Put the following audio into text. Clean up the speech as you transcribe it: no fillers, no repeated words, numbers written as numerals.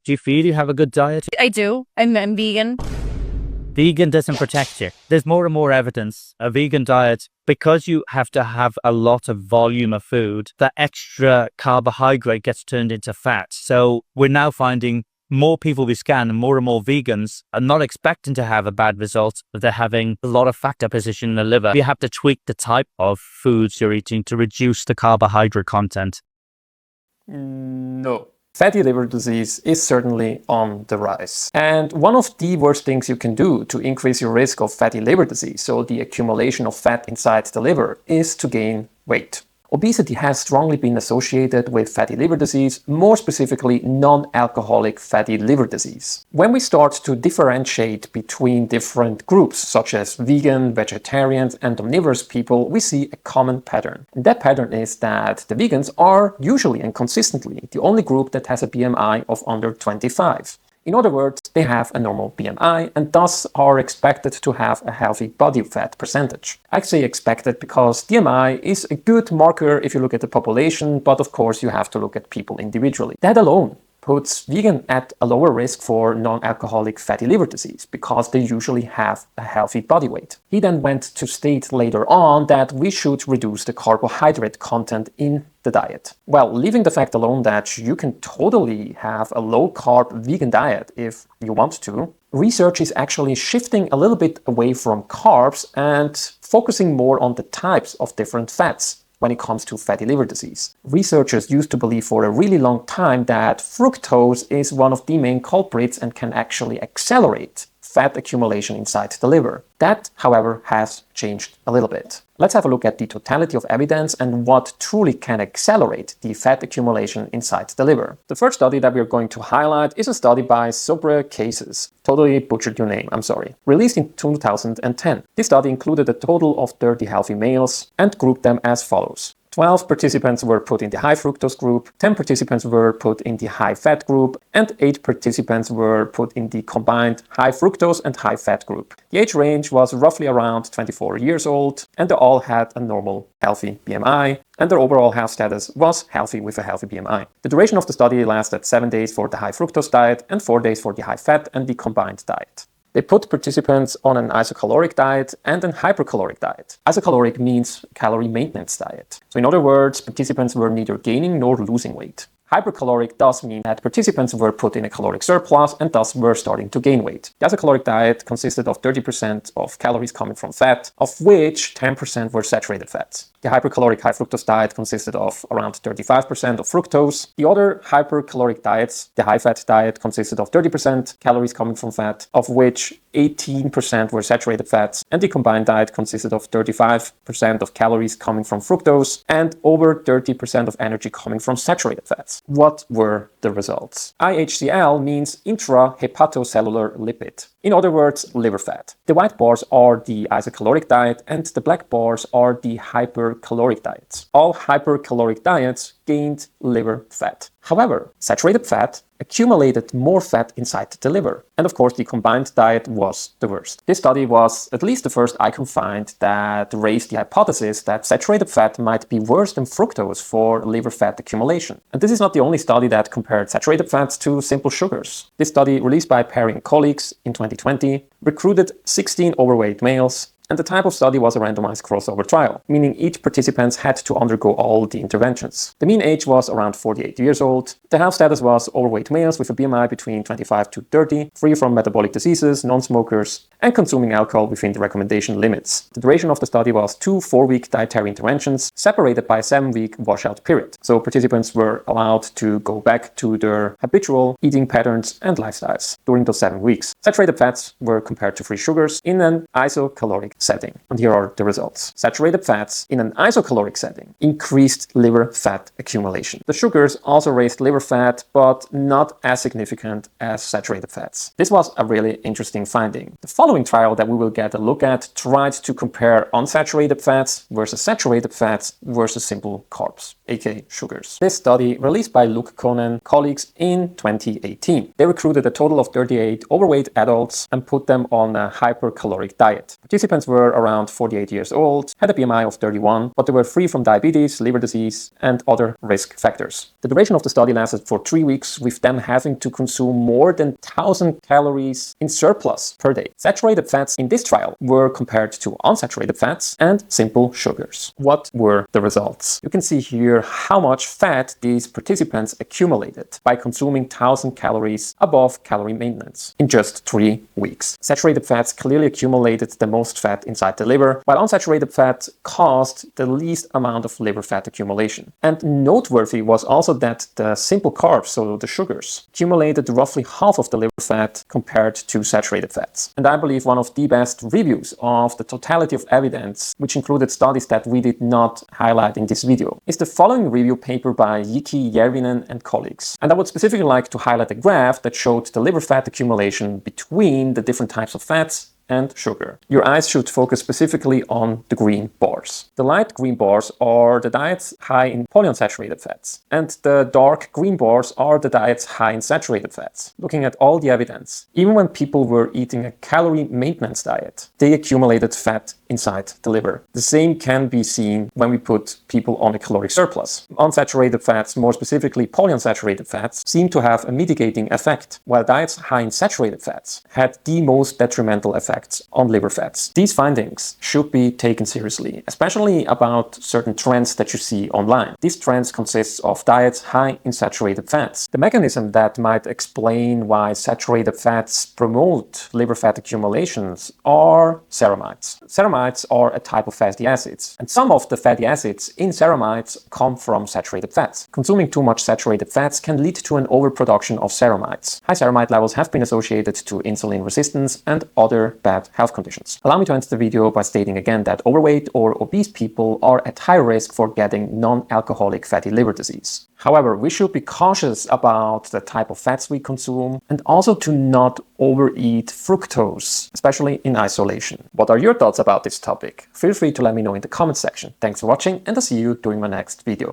Do you feel you have a good diet? I do. I'm vegan. Vegan doesn't protect you. There's more and more evidence. A vegan diet, because you have to have a lot of volume of food, that extra carbohydrate gets turned into fat. So we're now finding more people we scan and more vegans are not expecting to have a bad result, but they're having a lot of fat deposition in the liver. You have to tweak the type of foods you're eating to reduce the carbohydrate content. No. Fatty liver disease is certainly on the rise. And one of the worst things you can do to increase your risk of fatty liver disease, so the accumulation of fat inside the liver, is to gain weight. Obesity has strongly been associated with fatty liver disease, more specifically non-alcoholic fatty liver disease. When we start to differentiate between different groups, such as vegan, vegetarians, and omnivorous people, we see a common pattern. And that pattern is that the vegans are usually and consistently the only group that has a BMI of under 25. In other words, they have a normal BMI and thus are expected to have a healthy body fat percentage. I say expected because BMI is a good marker if you look at the population, but of course you have to look at people individually. That alone puts vegan at a lower risk for non-alcoholic fatty liver disease because they usually have a healthy body weight. He then went to state later on that we should reduce the carbohydrate content in the diet. Well, leaving the fact alone that you can totally have a low-carb vegan diet if you want to, research is actually shifting a little bit away from carbs and focusing more on the types of different fats when it comes to fatty liver disease. Researchers used to believe for a really long time that fructose is one of the main culprits and can actually accelerate fat accumulation inside the liver. That, however, has changed a little bit. Let's have a look at the totality of evidence and what truly can accelerate the fat accumulation inside the liver. The first study that we're going to highlight is a study by Sobre Cases. Totally butchered your name, I'm sorry. Released in 2010. This study included a total of 30 healthy males and grouped them as follows. 12 participants were put in the high fructose group, 10 participants were put in the high fat group, and 8 participants were put in the combined high fructose and high fat group. The age range was roughly around 24 years old, and they all had a normal, healthy BMI, and their overall health status was healthy with a healthy BMI. The duration of the study lasted 7 days for the high fructose diet and 4 days for the high fat and the combined diet. They put participants on an isocaloric diet and an hypercaloric diet. Isocaloric means calorie maintenance diet. So in other words, participants were neither gaining nor losing weight. Hypercaloric does mean that participants were put in a caloric surplus and thus were starting to gain weight. The isocaloric diet consisted of 30% of calories coming from fat, of which 10% were saturated fats. The hypercaloric high fructose diet consisted of around 35% of fructose. The other hypercaloric diets, the high fat diet, consisted of 30% calories coming from fat, of which 18% were saturated fats, and the combined diet consisted of 35% of calories coming from fructose and over 30% of energy coming from saturated fats. What were the results? IHCL means intrahepatocellular lipid. In other words, liver fat. The white bars are the isocaloric diet and the black bars are the hypercaloric diets. All hypercaloric diets gained liver fat. However, saturated fat accumulated more fat inside the liver. And of course, the combined diet was the worst. This study was at least the first I can find that raised the hypothesis that saturated fat might be worse than fructose for liver fat accumulation. And this is not the only study that compared saturated fats to simple sugars. This study, released by Perry and colleagues in 2020, recruited 16 overweight males. And the type of study was a randomized crossover trial, meaning each participant had to undergo all the interventions. The mean age was around 48 years old. The health status was overweight males with a BMI between 25 to 30, free from metabolic diseases, non-smokers, and consuming alcohol within the recommendation limits. The duration of the study was 2 4-week dietary interventions, separated by a 7-week washout period. So participants were allowed to go back to their habitual eating patterns and lifestyles during those 7 weeks. Saturated fats were compared to free sugars in an isocaloric setting. And here are the results. Saturated fats in an isocaloric setting increased liver fat accumulation. The sugars also raised liver fat, but not as significant as saturated fats. This was a really interesting finding. The following trial that we will get a look at tried to compare unsaturated fats versus saturated fats versus simple carbs, aka sugars. This study, released by Luke Conan colleagues in 2018. They recruited a total of 38 overweight adults and put them on a hypercaloric diet. Participants were around 48 years old, had a BMI of 31, but they were free from diabetes, liver disease, and other risk factors. The duration of the study lasted for 3 weeks, with them having to consume more than 1,000 calories in surplus per day. Saturated fats in this trial were compared to unsaturated fats and simple sugars. What were the results? You can see here how much fat these participants accumulated by consuming 1,000 calories above calorie maintenance in just 3 weeks. Saturated fats clearly accumulated the most fat inside the liver, while unsaturated fat caused the least amount of liver fat accumulation. And noteworthy was also that the simple carbs, so the sugars, accumulated roughly half of the liver fat compared to saturated fats. And I believe one of the best reviews of the totality of evidence, which included studies that we did not highlight in this video, is the following review paper by Jiki Järvinen and colleagues. And I would specifically like to highlight a graph that showed the liver fat accumulation between the different types of fats and sugar. Your eyes should focus specifically on the green bars. The light green bars are the diets high in polyunsaturated fats, and the dark green bars are the diets high in saturated fats. Looking at all the evidence, even when people were eating a calorie maintenance diet, they accumulated fat inside the liver. The same can be seen when we put people on a caloric surplus. Unsaturated fats, more specifically polyunsaturated fats, seem to have a mitigating effect, while diets high in saturated fats had the most detrimental effect on liver fats. These findings should be taken seriously, especially about certain trends that you see online. These trends consist of diets high in saturated fats. The mechanism that might explain why saturated fats promote liver fat accumulations are ceramides. Ceramides are a type of fatty acids, and some of the fatty acids in ceramides come from saturated fats. Consuming too much saturated fats can lead to an overproduction of ceramides. High ceramide levels have been associated to insulin resistance and other bad health conditions. Allow me to end the video by stating again that overweight or obese people are at high risk for getting non-alcoholic fatty liver disease. However, we should be cautious about the type of fats we consume and also to not overeat fructose, especially in isolation. What are your thoughts about this topic? Feel free to let me know in the comment section. Thanks for watching, and I'll see you during my next video.